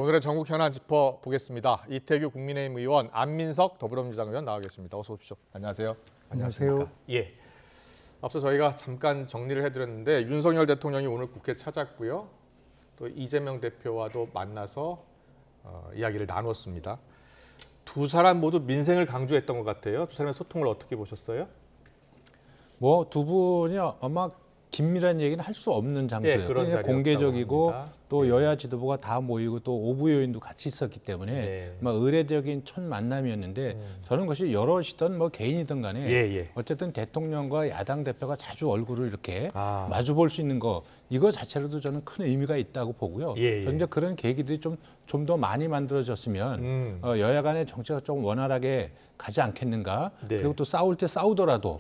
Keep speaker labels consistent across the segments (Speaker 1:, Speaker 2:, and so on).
Speaker 1: 오늘의 전국 현안 짚어보겠습니다. 이태규 국민의힘 의원, 안민석 더불어민주당 의원 나와 계십니다. 어서 오십시오. 안녕하세요.
Speaker 2: 안녕하세요.
Speaker 1: 예. 앞서 저희가 잠깐 정리를 해드렸는데 윤석열 대통령이 오늘 국회 찾았고요. 또 이재명 대표와도 만나서 이야기를 나눴습니다. 두 사람 모두 민생을 강조했던 것 같아요. 두 사람의 소통을 어떻게 보셨어요?
Speaker 2: 뭐 두 분이 아마 긴밀한 얘기는 할 수 없는 장소예요.
Speaker 1: 그런
Speaker 2: 그러니까 공개적이고
Speaker 1: 합니다.
Speaker 2: 또 여야 지도부가 다 모이고 또 오부 요인도 같이 있었기 때문에 막 의례적인 첫 만남이었는데 저는 그것이 여럿이든 뭐 개인이든 간에 어쨌든 대통령과 야당 대표가 자주 얼굴을 이렇게 마주 볼 수 있는 거 이거 자체로도 저는 큰 의미가 있다고 보고요. 저는 이제 그런 계기들이 좀 더 많이 만들어졌으면 여야 간의 정치가 조금 원활하게 가지 않겠는가. 그리고 또 싸울 때 싸우더라도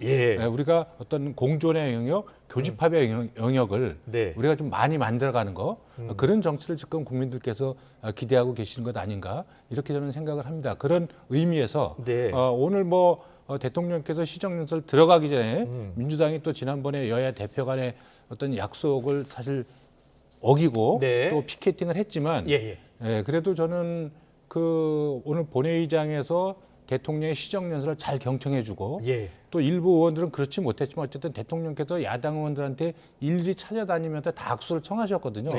Speaker 2: 우리가 어떤 공존의 영역, 교집합의 영역을 우리가 좀 많이 만들어가는 거 그런 정치를 지금 국민들께서 기대하고 계시는 것 아닌가 이렇게 저는 생각을 합니다. 그런 의미에서 오늘 뭐 대통령께서 시정연설 들어가기 전에 민주당이 또 지난번에 여야 대표 간의 어떤 약속을 사실 어기고 또 피켓팅을 했지만 그래도 저는 그 오늘 본회의장에서 대통령의 시정연설을 잘 경청해주고 또 일부 의원들은 그렇지 못했지만 어쨌든 대통령께서 야당 의원들한테 일일이 찾아다니면서 다 악수를 청하셨거든요.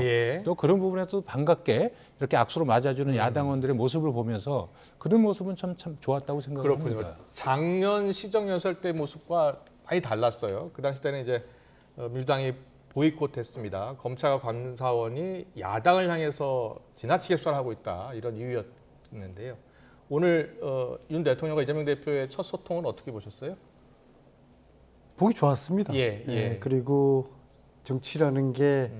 Speaker 2: 또 그런 부분에서 반갑게 이렇게 악수로 맞아주는 야당 의원들의 모습을 보면서 그런 모습은 참 좋았다고 생각합니다.
Speaker 1: 작년 시정연설 때 모습과 많이 달랐어요. 그 당시 때는 이제 민주당이 보이콧했습니다. 검찰과 감사원이 야당을 향해서 지나치게 수사하고 있다 이런 이유였는데요. 오늘 윤 대통령과 이재명 대표의 첫 소통은 어떻게 보셨어요?
Speaker 3: 보기 좋았습니다. 그리고 정치라는 게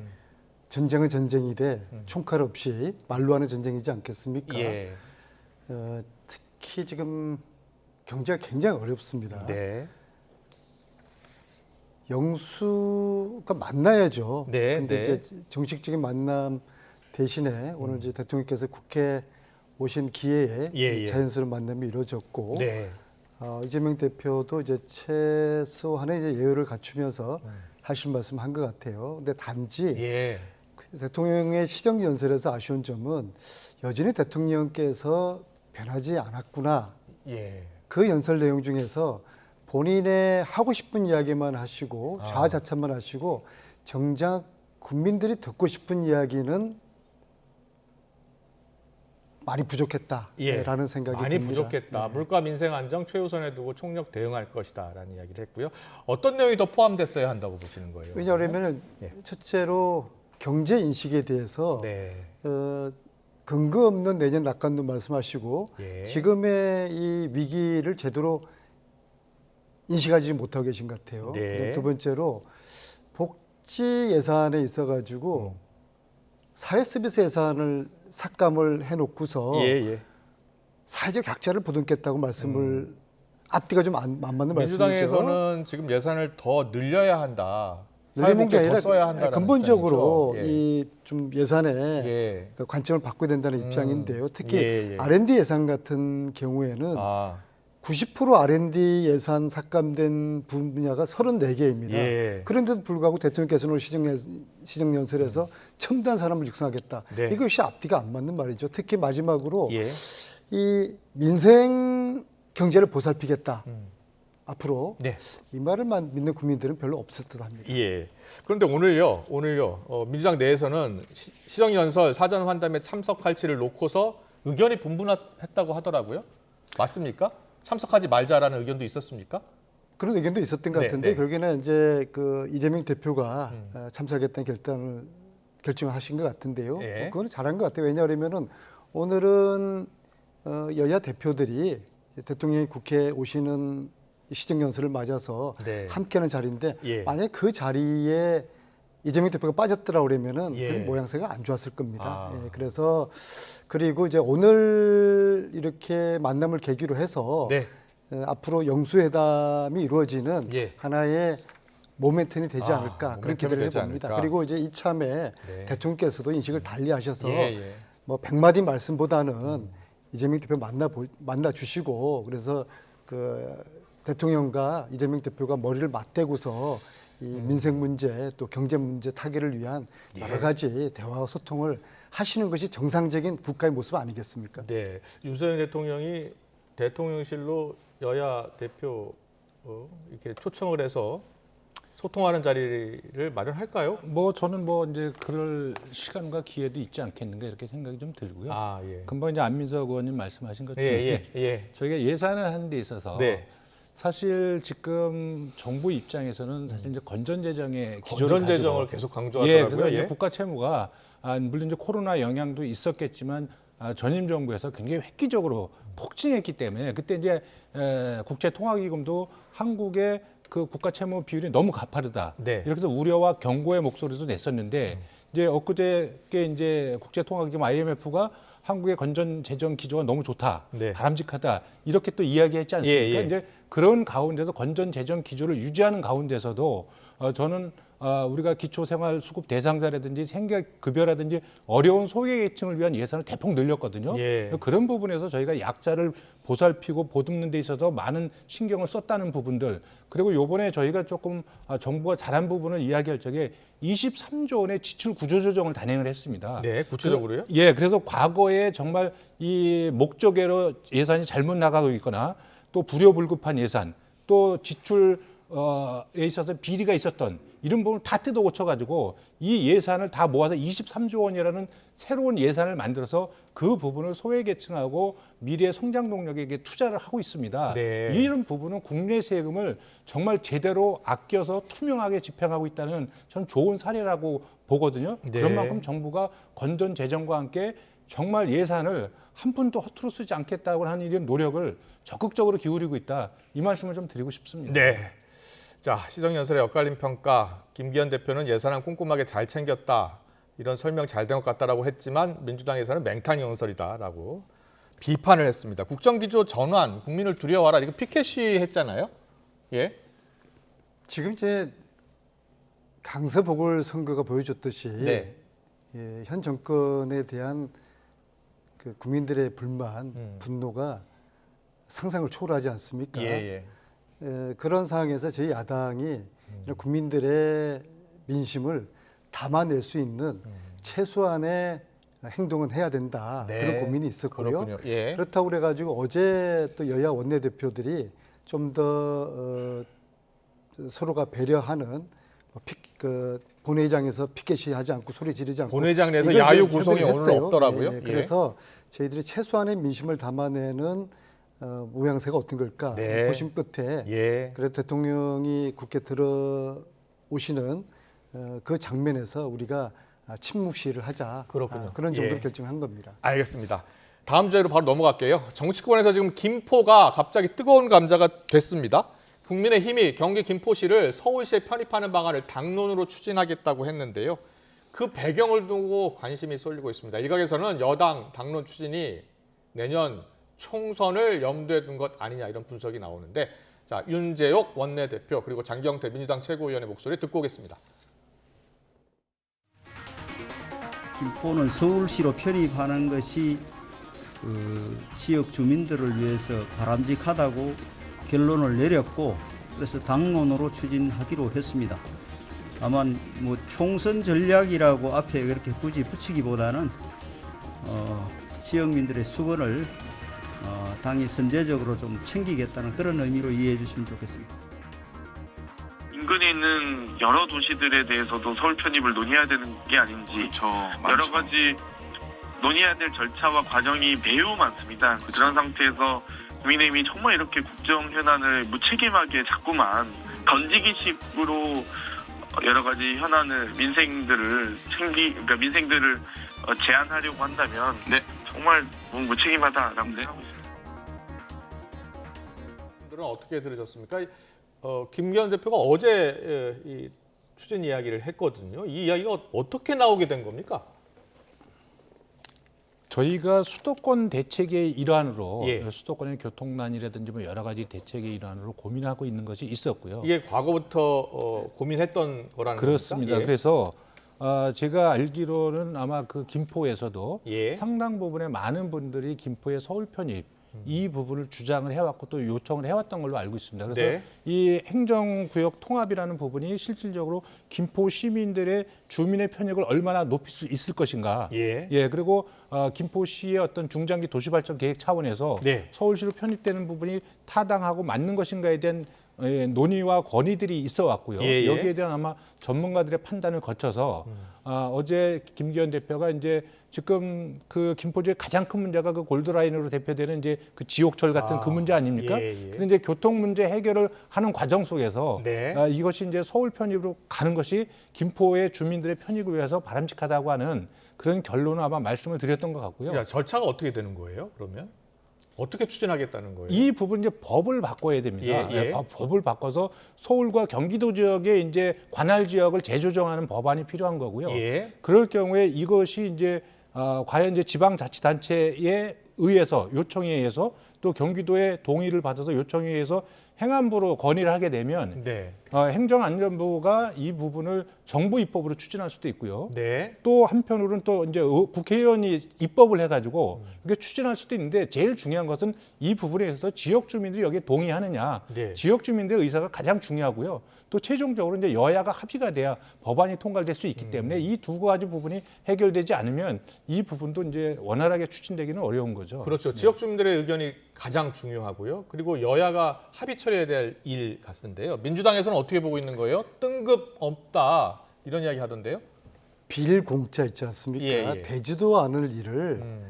Speaker 3: 전쟁은 전쟁이되 총칼 없이 말로 하는 전쟁이지 않겠습니까? 특히 지금 경제가 굉장히 어렵습니다. 영수가 만나야죠. 근데 이제 정식적인 만남 대신에 오늘 이제 대통령께서 국회 오신 기회에 자연스러운 만남이 이루어졌고 이재명 대표도 이제 최소한의 이제 예우를 갖추면서 하실 말씀 한 것 같아요. 근데 단지 대통령의 시정 연설에서 아쉬운 점은 여전히 대통령께서 변하지 않았구나. 그 연설 내용 중에서 본인의 하고 싶은 이야기만 하시고 자아자찬만 하시고 정작 국민들이 듣고 싶은 이야기는 많이 부족했다라는 생각이
Speaker 1: 많이
Speaker 3: 듭니다.
Speaker 1: 부족했다. 물가 민생 안정 최우선에 두고 총력 대응할 것이다라는 이야기를 했고요. 어떤 내용이 더 포함됐어야 한다고 보시는 거예요?
Speaker 3: 왜냐하면 첫째로 경제 인식에 대해서 근거 없는 내년 낙관도 말씀하시고 지금의 이 위기를 제대로 인식하지 못하고 계신 것 같아요. 두 번째로 복지 예산에 있어가지고 사회 서비스 예산을 삭감을 해놓고서 사회적 약자를 보듬겠다고 말씀을 앞뒤가 좀 안 맞는 말씀이죠.
Speaker 1: 민주당에서는 지금 예산을 더 늘려야 한다.
Speaker 3: 늘리는 게 아니라
Speaker 1: 써야 한다는
Speaker 3: 근본적으로 이 좀 예산에 관점을 바꿔야 된다는 입장인데요. 특히 R&D 예산 같은 경우에는 90% R&D 예산 삭감된 분야가 34개입니다. 그런데도 불구하고 대통령께서는 시정연설에서 첨단 산업을 육성하겠다. 이것이 앞뒤가 안 맞는 말이죠. 특히 마지막으로 이 민생 경제를 보살피겠다. 앞으로 이 말을 믿는 국민들은 별로 없을 듯합니다.
Speaker 1: 그런데 오늘요, 민주당 내에서는 시정연설 사전 환담에 참석할지를 놓고서 의견이 분분했다고 하더라고요. 맞습니까? 참석하지 말자라는 의견도 있었습니까?
Speaker 3: 그런 의견도 있었던 것 같은데 결국에는 이제 그 이재명 대표가 참석하겠다는 결정을 하신 것 같은데요. 그건 잘한 것 같아요. 왜냐하면은 오늘은 여야 대표들이 대통령이 국회에 오시는 시정연설을 맞아서 함께하는 자리인데 만약에 그 자리에 이재명 대표가 빠졌더라 그러면은 그 모양새가 안 좋았을 겁니다. 그래서 그리고 이제 오늘 이렇게 만남을 계기로 해서 앞으로 영수회담이 이루어지는 하나의 모멘텀이 되지 않을까 그런 기대를 해봅니다. 그리고 이제 이참에 대통령께서도 인식을 달리하셔서 뭐 100마디 말씀보다는 이재명 대표 만나 주시고 그래서 그 대통령과 이재명 대표가 머리를 맞대고서 이 민생 문제 또 경제 문제 타개를 위한 여러 가지 대화와 소통을 하시는 것이 정상적인 국가의 모습 아니겠습니까?
Speaker 1: 네, 윤석열 대통령이 대통령실로 여야 대표 이렇게 초청을 해서 소통하는 자리를 마련할까요?
Speaker 2: 뭐 저는 뭐 이제 그럴 시간과 기회도 있지 않겠는가 이렇게 생각이 좀 들고요.
Speaker 1: 아, 예.
Speaker 2: 금방 이제 안민석 의원님 말씀하신 것처럼 저희가 예산을 하는 데 있어서
Speaker 1: 네.
Speaker 2: 사실 지금 정부 입장에서는 사실 이제 건전재정의 기조를
Speaker 1: 건전재정을
Speaker 2: 가지고
Speaker 1: 계속 강조하더라고요.
Speaker 2: 그래서 이제
Speaker 1: 예.
Speaker 2: 국가 채무가 물론 이제 코로나 영향도 있었겠지만 전임 정부에서 굉장히 획기적으로 폭증했기 때문에 그때 이제 국제통화기금도 한국의 그 국가 채무 비율이 너무 가파르다.
Speaker 1: 네.
Speaker 2: 이렇게 해서 우려와 경고의 목소리도 냈었는데 이제 엊그저께 이제 국제통화기금 IMF가 한국의 건전 재정 기조가 너무 좋다,
Speaker 1: 네.
Speaker 2: 바람직하다 이렇게 또 이야기했지 않습니까?
Speaker 1: 예, 예.
Speaker 2: 이제 그런 가운데서 건전 재정 기조를 유지하는 가운데서도 저는 우리가 기초생활수급 대상자라든지 생계급여라든지 어려운 소외계층을 위한 예산을 대폭 늘렸거든요.
Speaker 1: 예.
Speaker 2: 그런 부분에서 저희가 약자를 보살피고 보듬는 데 있어서 많은 신경을 썼다는 부분들 그리고 요번에 저희가 조금 정부가 잘한 부분을 이야기할 적에 23조 원의 지출 구조조정을 단행을 했습니다.
Speaker 1: 네, 구체적으로요?
Speaker 2: 그래서 과거에 정말 이 목적외로 예산이 잘못 나가고 있거나 또 불효불급한 예산 또 지출에 있어서 비리가 있었던 이런 부분을 다 뜯어 고쳐가지고 이 예산을 다 모아서 23조 원이라는 새로운 예산을 만들어서 그 부분을 소외계층하고 미래 성장 동력에게 투자를 하고 있습니다.
Speaker 1: 네.
Speaker 2: 이런 부분은 국내 세금을 정말 제대로 아껴서 투명하게 집행하고 있다는 전 좋은 사례라고 보거든요.
Speaker 1: 네.
Speaker 2: 그런 만큼 정부가 건전 재정과 함께 정말 예산을 한 푼도 허투루 쓰지 않겠다고 하는 이런 노력을 적극적으로 기울이고 있다. 이 말씀을 좀 드리고 싶습니다.
Speaker 1: 네. 자, 시정연설의 엇갈린 평가. 김기현 대표는 예산안 꼼꼼하게 잘 챙겼다. 이런 설명 잘 된 것 같다라고 했지만 민주당에서는 맹탕 연설이다라고 비판을 했습니다. 국정기조 전환, 국민을 두려워하라. 이거 피켓이 했잖아요. 예.
Speaker 3: 지금 이제 강서 보궐선거가 보여줬듯이
Speaker 1: 네.
Speaker 3: 현 정권에 대한 그 국민들의 불만, 분노가 상상을 초월하지 않습니까?
Speaker 1: 예.
Speaker 3: 그런 상황에서 저희 야당이 이런 국민들의 민심을 담아낼 수 있는 최소한의 행동은 해야 된다.
Speaker 1: 네.
Speaker 3: 그런 고민이 있었고요.
Speaker 1: 그렇군요. 예.
Speaker 3: 그렇다고 그래가지고 어제 또 여야 원내대표들이 좀 더 서로가 배려하는 본회의장에서 피켓이 하지 않고 소리 지르지 않고
Speaker 1: 본회의장 내에서
Speaker 3: 이걸
Speaker 1: 야유
Speaker 3: 이제
Speaker 1: 구성이
Speaker 3: 협의를
Speaker 1: 오늘
Speaker 3: 했어요.
Speaker 1: 없더라고요.
Speaker 3: 예. 그래서 저희들이 최소한의 민심을 담아내는 모양새가 어떤 걸까
Speaker 1: 네.
Speaker 3: 고심 끝에
Speaker 1: 예.
Speaker 3: 그래도 대통령이 국회 들어오시는 그 장면에서 우리가 침묵 시위를 하자.
Speaker 1: 그렇군요.
Speaker 3: 그런 정도로
Speaker 1: 예.
Speaker 3: 결정한 겁니다.
Speaker 1: 알겠습니다. 다음 주제로 바로 넘어갈게요. 정치권에서 지금 김포가 갑자기 뜨거운 감자가 됐습니다. 국민의힘이 경기 김포시를 서울시에 편입하는 방안을 당론으로 추진하겠다고 했는데요. 그 배경을 두고 관심이 쏠리고 있습니다. 일각에서는 여당 당론 추진이 내년 총선을 염두에 둔 것 아니냐 이런 분석이 나오는데 자 윤재옥 원내대표 그리고 장경태 민주당 최고위원의 목소리 듣고 오겠습니다.
Speaker 4: 김포는 서울시로 편입하는 것이 지역 주민들을 위해서 바람직하다고 결론을 내렸고 그래서 당론으로 추진하기로 했습니다. 다만 뭐 총선 전략이라고 앞에 그렇게 굳이 붙이기보다는 지역민들의 수건을 당이 선제적으로 좀 챙기겠다는 그런 의미로 이해해 주시면 좋겠습니다.
Speaker 5: 인근에 있는 여러 도시들에 대해서도 서울 편입을 논의해야 되는 게 아닌지
Speaker 6: 그렇죠.
Speaker 5: 여러 가지 논의해야 될 절차와 과정이 매우 많습니다.
Speaker 6: 그렇죠.
Speaker 5: 그런 상태에서 국민의힘이 정말 이렇게 국정 현안을 무책임하게 자꾸만 던지기식으로 여러 가지 현안을 민생들을 그러니까 민생들을 제한하려고 한다면
Speaker 6: 네.
Speaker 5: 정말 너무 무책임하다라고
Speaker 6: 네.
Speaker 5: 생각하고 있습니다.
Speaker 1: 분들은 어떻게 들으셨습니까? 김기현 대표가 어제 이 추진 이야기를 했거든요. 이 이야기가 어떻게 나오게 된 겁니까?
Speaker 2: 저희가 수도권 대책의 일환으로
Speaker 1: 예.
Speaker 2: 수도권의 교통난이라든지 뭐 여러 가지 대책의 일환으로 고민하고 있는 것이 있었고요.
Speaker 1: 이게 과거부터 고민했던 거라는
Speaker 2: 그렇습니다.
Speaker 1: 겁니까? 예.
Speaker 2: 그래서 제가 알기로는 아마 그 김포에서도
Speaker 1: 예.
Speaker 2: 상당 부분의 많은 분들이 김포의 서울 편입 이 부분을 주장을 해왔고 또 요청을 해왔던 걸로 알고 있습니다. 그래서
Speaker 1: 네.
Speaker 2: 이 행정구역 통합이라는 부분이 실질적으로 김포 시민들의 주민의 편익을 얼마나 높일 수 있을 것인가.
Speaker 1: 예.
Speaker 2: 그리고 김포시의 어떤 중장기 도시발전 계획 차원에서
Speaker 1: 네.
Speaker 2: 서울시로 편입되는 부분이 타당하고 맞는 것인가에 대한 논의와 건의들이 있어 왔고요.
Speaker 1: 예, 예.
Speaker 2: 여기에 대한 아마 전문가들의 판단을 거쳐서 어제 김기현 대표가 이제 지금 그 김포주의 가장 큰 문제가 그 골드라인으로 대표되는 이제 그 지옥철 같은 그 문제 아닙니까?
Speaker 1: 예, 예.
Speaker 2: 그런데 이제 교통 문제 해결을 하는 과정 속에서
Speaker 1: 네.
Speaker 2: 이것이 이제 서울 편입으로 가는 것이 김포의 주민들의 편익을 위해서 바람직하다고 하는 그런 결론을 아마 말씀을 드렸던 것 같고요.
Speaker 1: 야, 절차가 어떻게 되는 거예요? 그러면 어떻게 추진하겠다는 거예요?
Speaker 2: 이 부분 이제 법을 바꿔야 됩니다.
Speaker 1: 예, 예.
Speaker 2: 법을 바꿔서 서울과 경기도 지역에 이제 관할 지역을 재조정하는 법안이 필요한 거고요.
Speaker 1: 예.
Speaker 2: 그럴 경우에 이것이 이제 과연 이제 지방자치단체에 의해서 요청에 의해서 또 경기도의 동의를 받아서 요청에 의해서 행안부로 건의를 하게 되면
Speaker 1: 네.
Speaker 2: 행정안전부가 이 부분을 정부 입법으로 추진할 수도 있고요.
Speaker 1: 네.
Speaker 2: 또 한편으로는 또 이제 국회의원이 입법을 해가지고 이게 추진할 수도 있는데 제일 중요한 것은 이 부분에 있어서 지역 주민들이 여기에 동의하느냐,
Speaker 1: 네.
Speaker 2: 지역 주민들의 의사가 가장 중요하고요. 또 최종적으로 이제 여야가 합의가 돼야 법안이 통과될 수 있기 때문에 이 두 가지 부분이 해결되지 않으면 이 부분도 이제 원활하게 추진되기는 어려운 거죠.
Speaker 1: 그렇죠. 지역 주민들의 의견이 가장 중요하고요. 그리고 여야가 합의 처리해야 될 일 같은데요. 민주당에서는 어떻게 보고 있는 거예요? 뜬금 없다 이런 이야기 하던데요.
Speaker 3: 빌공짜 있지 않습니까?
Speaker 1: 예, 예.
Speaker 3: 되지도 않을 일을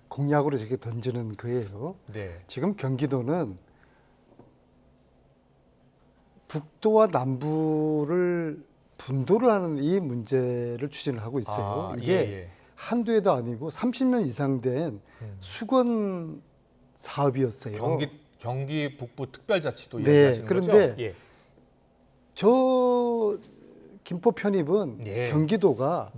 Speaker 3: 공약으로 저렇게 던지는 거예요.
Speaker 1: 네.
Speaker 3: 지금 경기도는 북도와 남부를 분도를 하는 이 문제를 추진을 하고 있어요. 이게
Speaker 1: 예.
Speaker 3: 한두 해도 아니고 30년 이상 된 수건 사업이었어요.
Speaker 1: 경기 북부 특별자치도
Speaker 3: 네,
Speaker 1: 이야기하시는
Speaker 3: 그런데
Speaker 1: 거죠? 예.
Speaker 3: 저 김포 편입은
Speaker 1: 예.
Speaker 3: 경기도가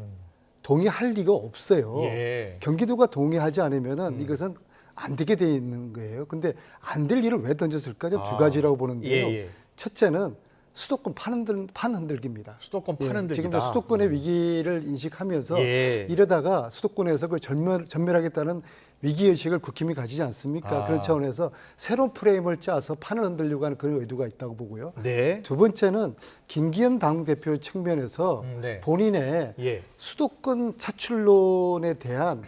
Speaker 3: 동의할 리가 없어요.
Speaker 1: 예.
Speaker 3: 경기도가 동의하지 않으면은 이것은 안 되게 돼 있는 거예요. 근데 안 될 일을 왜 던졌을까? 저 두 가지라고 보는데요.
Speaker 1: 예.
Speaker 3: 첫째는 수도권 판 흔들기입니다.
Speaker 1: 수도권 판 흔들기다.
Speaker 3: 지금 수도권의 위기를 인식하면서
Speaker 1: 예.
Speaker 3: 이러다가 수도권에서 그 전멸하겠다는 위기의식을 국힘이 가지지 않습니까? 그런 차원에서 새로운 프레임을 짜서 판을 흔들려고 하는 그런 의도가 있다고 보고요.
Speaker 1: 네.
Speaker 3: 두 번째는 김기현 당대표 측면에서
Speaker 1: 네.
Speaker 3: 본인의
Speaker 1: 예.
Speaker 3: 수도권 차출론에 대한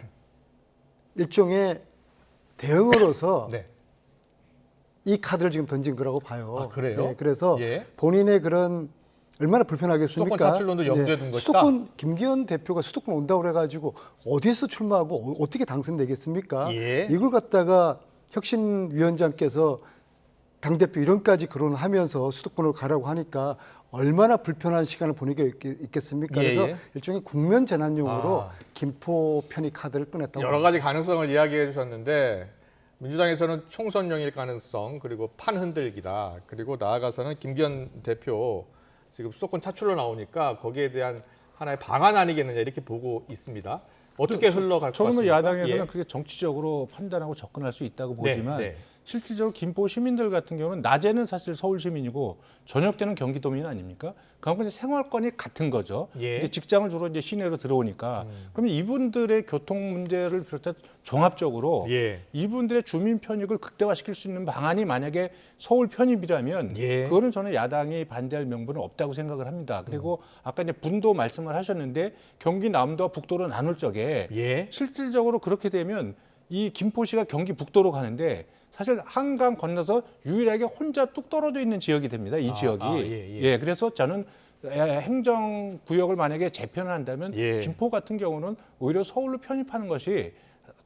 Speaker 3: 일종의 대응으로서
Speaker 1: 네.
Speaker 3: 이 카드를 지금 던진 거라고 봐요.
Speaker 1: 아, 그래요?
Speaker 3: 네, 그래서
Speaker 1: 예.
Speaker 3: 본인의 그런 얼마나 불편하겠습니까?
Speaker 1: 수도권 차출론도 염두에 둔 것이다.
Speaker 3: 수도권 김기현 대표가 수도권 온다고 그래가지고 어디서 출마하고 어떻게 당선되겠습니까?
Speaker 1: 예.
Speaker 3: 이걸 갖다가 혁신위원장께서 당대표 이런까지 거론하면서 수도권으로 가라고 하니까 얼마나 불편한 시간을 보내게 있겠습니까?
Speaker 1: 예,
Speaker 3: 그래서
Speaker 1: 예.
Speaker 3: 일종의 국면 재난용으로 김포 편입 카드를 꺼냈다고
Speaker 1: 여러 가지 가능성을 이야기해 주셨는데 민주당에서는 총선용일 가능성 그리고 판 흔들기다. 그리고 나아가서는 김기현 대표 지금 수도권 차출로 나오니까 거기에 대한 하나의 방안 아니겠느냐 이렇게 보고 있습니다. 어떻게 흘러갈 것
Speaker 2: 저는
Speaker 1: 같습니까?
Speaker 2: 야당에서는
Speaker 1: 예.
Speaker 2: 그게 정치적으로 판단하고 접근할 수 있다고
Speaker 1: 네,
Speaker 2: 보지만
Speaker 1: 네.
Speaker 2: 실질적으로 김포 시민들 같은 경우는 낮에는 사실 서울 시민이고 저녁 때는 경기도민 아닙니까? 그러니까 이제 생활권이 같은 거죠.
Speaker 1: 예.
Speaker 2: 근데 직장을 주로 이제 시내로 들어오니까 그러면 이분들의 교통 문제를 비롯해 종합적으로
Speaker 1: 예.
Speaker 2: 이분들의 주민 편익을 극대화시킬 수 있는 방안이 만약에 서울 편입이라면
Speaker 1: 예.
Speaker 2: 그거는 저는 야당이 반대할 명분은 없다고 생각을 합니다. 그리고 아까 이제 분도 말씀을 하셨는데 경기 남도와 북도로 나눌 적에
Speaker 1: 예.
Speaker 2: 실질적으로 그렇게 되면 이 김포시가 경기 북도로 가는데 사실 한강 건너서 유일하게 혼자 뚝 떨어져 있는 지역이 됩니다. 이 지역이.
Speaker 1: 예.
Speaker 2: 그래서 저는 행정구역을 만약에 재편을 한다면
Speaker 1: 예.
Speaker 2: 김포 같은 경우는 오히려 서울로 편입하는 것이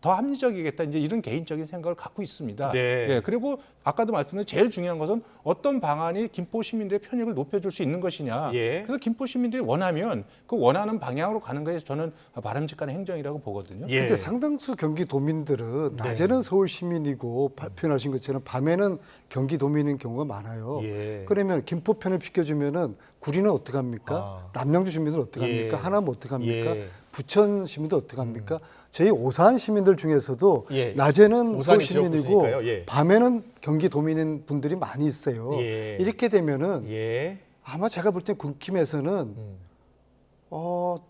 Speaker 2: 더 합리적이겠다. 이제 이런 개인적인 생각을 갖고 있습니다.
Speaker 1: 네.
Speaker 2: 그리고 아까도 말씀드린 제일 중요한 것은 어떤 방안이 김포 시민들의 편익을 높여줄 수 있는 것이냐.
Speaker 1: 예.
Speaker 2: 그래서 김포 시민들이 원하면 그 원하는 방향으로 가는 것이 저는 바람직한 행정이라고 보거든요.
Speaker 1: 예.
Speaker 3: 근데 상당수 경기도민들은 낮에는 서울 시민이고 표현하신 것처럼 밤에는 경기도민인 경우가 많아요.
Speaker 1: 예.
Speaker 3: 그러면 김포 편을 시켜주면은 구리는 어떻게 합니까? 남양주 시민들 어떻게 합니까?
Speaker 1: 예.
Speaker 3: 하남 어떻게 합니까?
Speaker 1: 예.
Speaker 3: 부천 시민들 어떻게 합니까? 저희 오산 시민들 중에서도
Speaker 1: 예.
Speaker 3: 낮에는 서울
Speaker 1: 오산이 지역
Speaker 3: 시민이고
Speaker 1: 구시니까요. 예.
Speaker 3: 밤에는 경기도민인 분들이 많이 있어요.
Speaker 1: 예.
Speaker 3: 이렇게 되면은
Speaker 1: 예.
Speaker 3: 아마 제가 볼 때 국힘에서는 더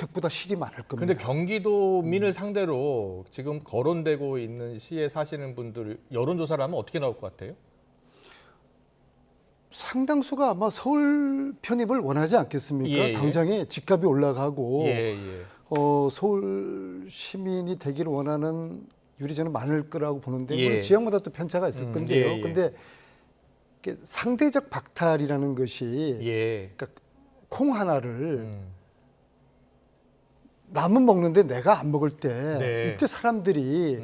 Speaker 3: 주택보다 실이 많을 겁니다.
Speaker 1: 근데 경기도민을 상대로 지금 거론되고 있는 시에 사시는 분들 여론조사를 하면 어떻게 나올 것 같아요?
Speaker 3: 상당수가 아마 서울 편입을 원하지 않겠습니까?
Speaker 1: 예, 예.
Speaker 3: 당장에 집값이 올라가고
Speaker 1: 예, 예.
Speaker 3: 서울 시민이 되기를 원하는 율이 저는 많을 거라고 보는데
Speaker 1: 예.
Speaker 3: 물론 지역마다 또 편차가 있을 건데요.
Speaker 1: 예, 예.
Speaker 3: 근데 이게 상대적 박탈이라는 것이
Speaker 1: 예.
Speaker 3: 그러니까 콩 하나를 남은 먹는데 내가 안 먹을 때
Speaker 1: 네.
Speaker 3: 이때 사람들이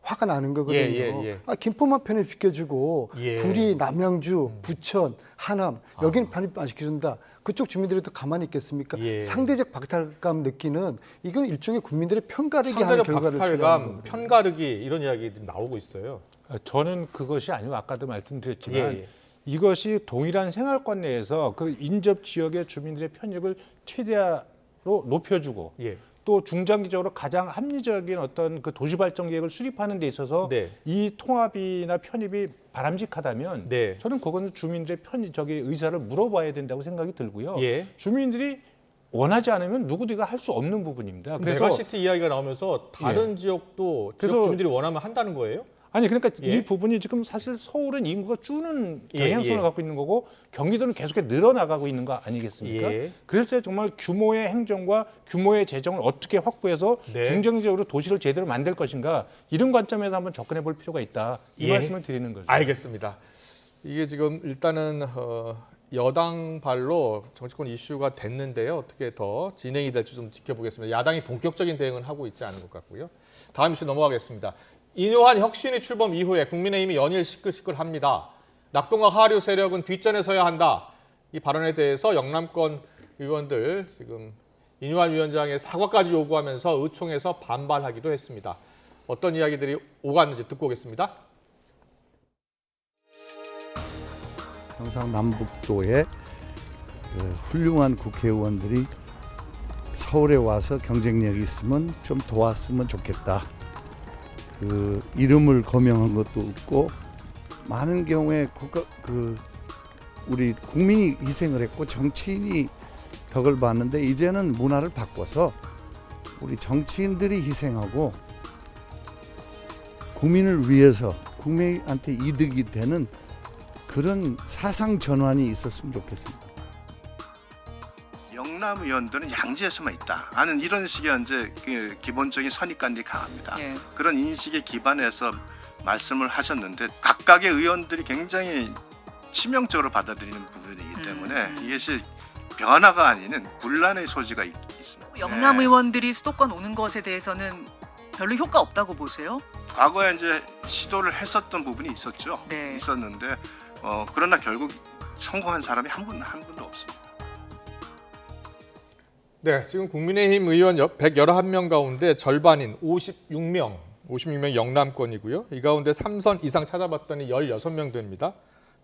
Speaker 3: 화가 나는 거거든요.
Speaker 1: 예.
Speaker 3: 김포만 편입시켜주고
Speaker 1: 예.
Speaker 3: 구리, 남양주, 부천, 하남 여기는 편입 안 시켜준다. 그쪽 주민들이 또 가만히 있겠습니까?
Speaker 1: 예.
Speaker 3: 상대적 박탈감 느끼는 이건 일종의 국민들의 편가르기 하는
Speaker 1: 상대적
Speaker 3: 결과를 초래하는
Speaker 1: 박탈감,
Speaker 3: 거거든요.
Speaker 1: 편가르기 이런 이야기들이 나오고 있어요.
Speaker 2: 저는 그것이 아니고 아까도 말씀드렸지만
Speaker 1: 예.
Speaker 2: 이것이 동일한 생활권 내에서 그 인접 지역의 주민들의 편익을 최대로 높여주고
Speaker 1: 예.
Speaker 2: 또 중장기적으로 가장 합리적인 어떤 그 도시 발전 계획을 수립하는 데 있어서
Speaker 1: 네.
Speaker 2: 이 통합이나 편입이 바람직하다면
Speaker 1: 네.
Speaker 2: 저는 그거는 주민들의 의사를 물어봐야 된다고 생각이 들고요.
Speaker 1: 예.
Speaker 2: 주민들이 원하지 않으면 누구도 할 수 없는 부분입니다. 그래서
Speaker 1: 메가시티 이야기가 나오면서 다른 지역도 지역
Speaker 2: 그래서
Speaker 1: 주민들이 원하면 한다는 거예요?
Speaker 2: 아니 그러니까
Speaker 1: 예.
Speaker 2: 이 부분이 지금 사실 서울은 인구가 주는
Speaker 1: 예,
Speaker 2: 경향성을
Speaker 1: 예.
Speaker 2: 갖고 있는 거고 경기도는 계속 늘어나가고 있는 거 아니겠습니까?
Speaker 1: 예.
Speaker 2: 그래서 정말 규모의 행정과 규모의 재정을 어떻게 확보해서
Speaker 1: 네.
Speaker 2: 중장기적으로 도시를 제대로 만들 것인가 이런 관점에서 한번 접근해 볼 필요가 있다 이
Speaker 1: 예.
Speaker 2: 말씀을 드리는 거죠.
Speaker 1: 알겠습니다. 이게 지금 일단은 여당 발로 정치권 이슈가 됐는데요. 어떻게 더 진행이 될지 좀 지켜보겠습니다. 야당이 본격적인 대응은 하고 있지 않은 것 같고요. 다음 이슈 넘어가겠습니다. 인효한 혁신위 출범 이후에 국민의힘이 연일 시끌시끌합니다. 낙동강 하류 세력은 뒷전에 서야 한다. 이 발언에 대해서 영남권 의원들 지금 인효한 위원장의 사과까지 요구하면서 의총에서 반발하기도 했습니다. 어떤 이야기들이 오갔는지 듣고 오겠습니다.
Speaker 6: 경상남북도의 훌륭한 국회의원들이 서울에 와서 경쟁력이 있으면 좀 도왔으면 좋겠다. 그 이름을 거명한 것도 없고 많은 경우에 우리 국민이 희생을 했고 정치인이 덕을 봤는데 이제는 문화를 바꿔서 우리 정치인들이 희생하고 국민을 위해서 국민한테 이득이 되는 그런 사상 전환이 있었으면 좋겠습니다.
Speaker 7: 영남 의원들은 양지에서만 있다 하는 이런 식의 이제 그 기본적인 선입관이 강합니다.
Speaker 8: 예.
Speaker 7: 그런 인식에 기반해서 말씀을 하셨는데 각각의 의원들이 굉장히 치명적으로 받아들이는 부분이기 때문에 이것이 변화가 아니는 분란의 소지가 있습니다.
Speaker 8: 영남 의원들이 수도권 오는 것에 대해서는 별로 효과 없다고 보세요?
Speaker 7: 과거에 이제 시도를 했었던 부분이 있었죠.
Speaker 8: 네.
Speaker 7: 있었는데 그러나 결국 성공한 사람이 한 분도 없습니다.
Speaker 1: 네, 지금 국민의힘 의원 111명 가운데 절반인 56명 영남권이고요. 이 가운데 3선 이상 찾아봤더니 16명 됩니다.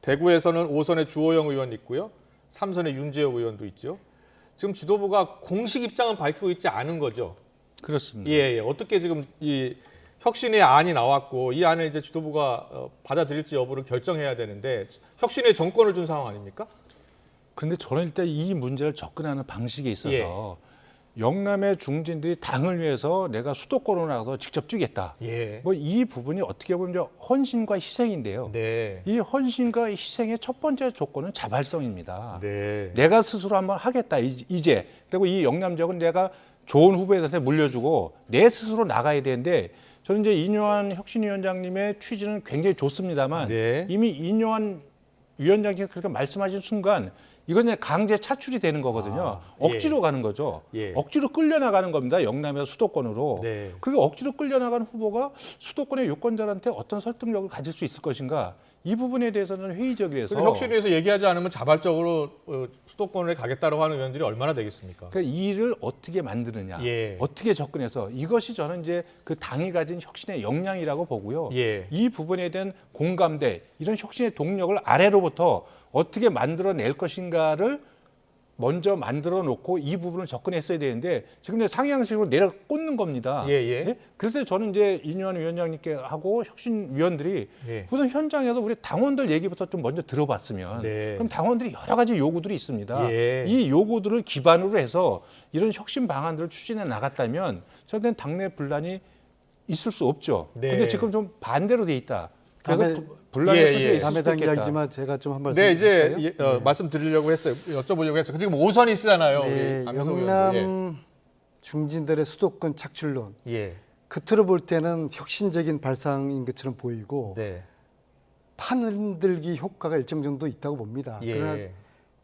Speaker 1: 대구에서는 5선의 주호영 의원 있고요. 3선의 윤재혁 의원도 있죠. 지금 지도부가 공식 입장은 밝히고 있지 않은 거죠.
Speaker 2: 그렇습니다.
Speaker 1: 예. 어떻게 지금 이 혁신의 안이 나왔고 이 안을 이제 지도부가 받아들일지 여부를 결정해야 되는데 혁신의 정권을 준 상황 아닙니까?
Speaker 2: 근데 저는 일단 이 문제를 접근하는 방식에 있어서 영남의 중진들이 당을 위해서 내가 수도권으로 나가서 직접 뛰겠다.
Speaker 1: 예.
Speaker 2: 뭐 이 부분이 어떻게 보면 이제 헌신과 희생인데요.
Speaker 1: 네.
Speaker 2: 이 헌신과 희생의 첫 번째 조건은 자발성입니다.
Speaker 1: 네.
Speaker 2: 내가 스스로 한번 하겠다 이제. 그리고 이 영남 지역은 내가 좋은 후배들한테 물려주고 내 스스로 나가야 되는데 저는 이제 인효한 혁신위원장님의 취지는 굉장히 좋습니다만
Speaker 1: 네.
Speaker 2: 이미 인효한 위원장님이 그렇게 말씀하신 순간 이건 이제 강제 차출이 되는 거거든요. 억지로 가는 거죠.
Speaker 1: 예.
Speaker 2: 억지로 끌려나가는 겁니다. 영남에서 수도권으로.
Speaker 1: 네.
Speaker 2: 그리고 억지로 끌려나가는 후보가 수도권의 유권자한테 어떤 설득력을 가질 수 있을 것인가. 이 부분에 대해서는 회의적이라서.
Speaker 1: 혁신위에서 얘기하지 않으면 자발적으로 수도권에 가겠다고 하는 의원들이 얼마나 되겠습니까?
Speaker 2: 그러니까 이 일을 어떻게 만드느냐,
Speaker 1: 예.
Speaker 2: 어떻게 접근해서 이것이 저는 이제 그 당이 가진 혁신의 역량이라고 보고요.
Speaker 1: 예.
Speaker 2: 이 부분에 대한 공감대, 이런 혁신의 동력을 아래로부터 어떻게 만들어낼 것인가를 먼저 만들어 놓고 이 부분을 접근했어야 되는데 지금 이제 상향식으로 내려 꽂는 겁니다.
Speaker 1: 예.
Speaker 2: 그래서 저는 이제 이뇨한 위원장님께 하고 혁신위원들이 우선 현장에서 우리 당원들 얘기부터 좀 먼저 들어봤으면 그럼 당원들이 여러 가지 요구들이 있습니다. 이 요구들을 기반으로 해서 이런 혁신 방안들을 추진해 나갔다면 저는 당내 분란이 있을 수 없죠. 근데 지금 좀 반대로 돼 있다. 그래서 분란이 있을
Speaker 3: 다음에
Speaker 2: 수도
Speaker 3: 당
Speaker 2: 있겠다.
Speaker 3: 이야기지만 제가 좀 한 말씀
Speaker 1: 네,
Speaker 3: 드릴까요?
Speaker 1: 이제 말씀드리려고 했어요. 여쭤보려고 했어요. 지금 5선이시잖아요.
Speaker 3: 네, 영남 중진들의 수도권 착출론. 겉으로 볼 때는 혁신적인 발상인 것처럼 보이고 판 흔들기 효과가 일정 정도 있다고 봅니다. 그러나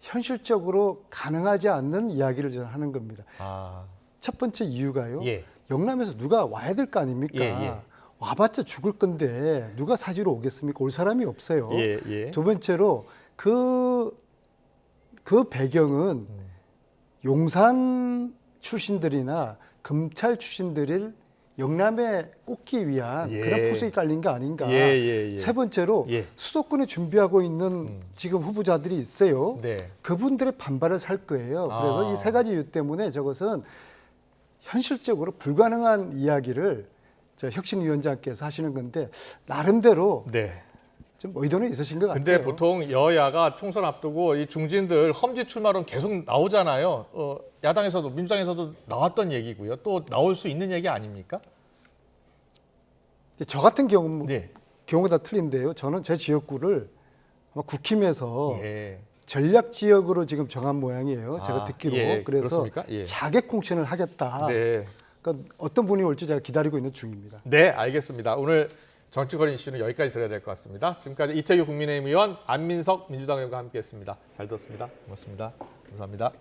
Speaker 3: 현실적으로 가능하지 않는 이야기를 저는 하는 겁니다. 첫 번째 이유가요. 영남에서 누가 와야 될 거 아닙니까? 와봤자 죽을 건데 누가 사지로 오겠습니까? 올 사람이 없어요. 두 번째로 그 배경은 용산 출신들이나 검찰 출신들을 영남에 꽂기 위한 그런 포석이 깔린 거 아닌가. 세 번째로 수도권에 준비하고 있는 지금 후보자들이 있어요. 그분들의 반발을 살 거예요. 그래서 이 세 가지 이유 때문에 저것은 현실적으로 불가능한 이야기를 혁신위원장께서 하시는 건데 나름대로 좀 의도는 있으신 것 같아요.
Speaker 1: 근데 보통 여야가 총선 앞두고 이 중진들 험지 출마론 계속 나오잖아요. 야당에서도 민주당에서도 나왔던 얘기고요. 또 나올 수 있는 얘기 아닙니까?
Speaker 3: 저 같은 경우가 다 틀린데요. 저는 제 지역구를 아마 국힘에서 전략 지역으로 지금 정한 모양이에요. 제가 듣기로. 그래서 자객 공천을 하겠다. 그러니까 어떤 분이 올지 제가 기다리고 있는 중입니다.
Speaker 1: 네, 알겠습니다. 오늘 정치권 이슈는 여기까지 들어야 될 것 같습니다. 지금까지 이태규 국민의힘 의원, 안민석 민주당 의원과 함께했습니다. 잘 들었습니다. 고맙습니다. 감사합니다.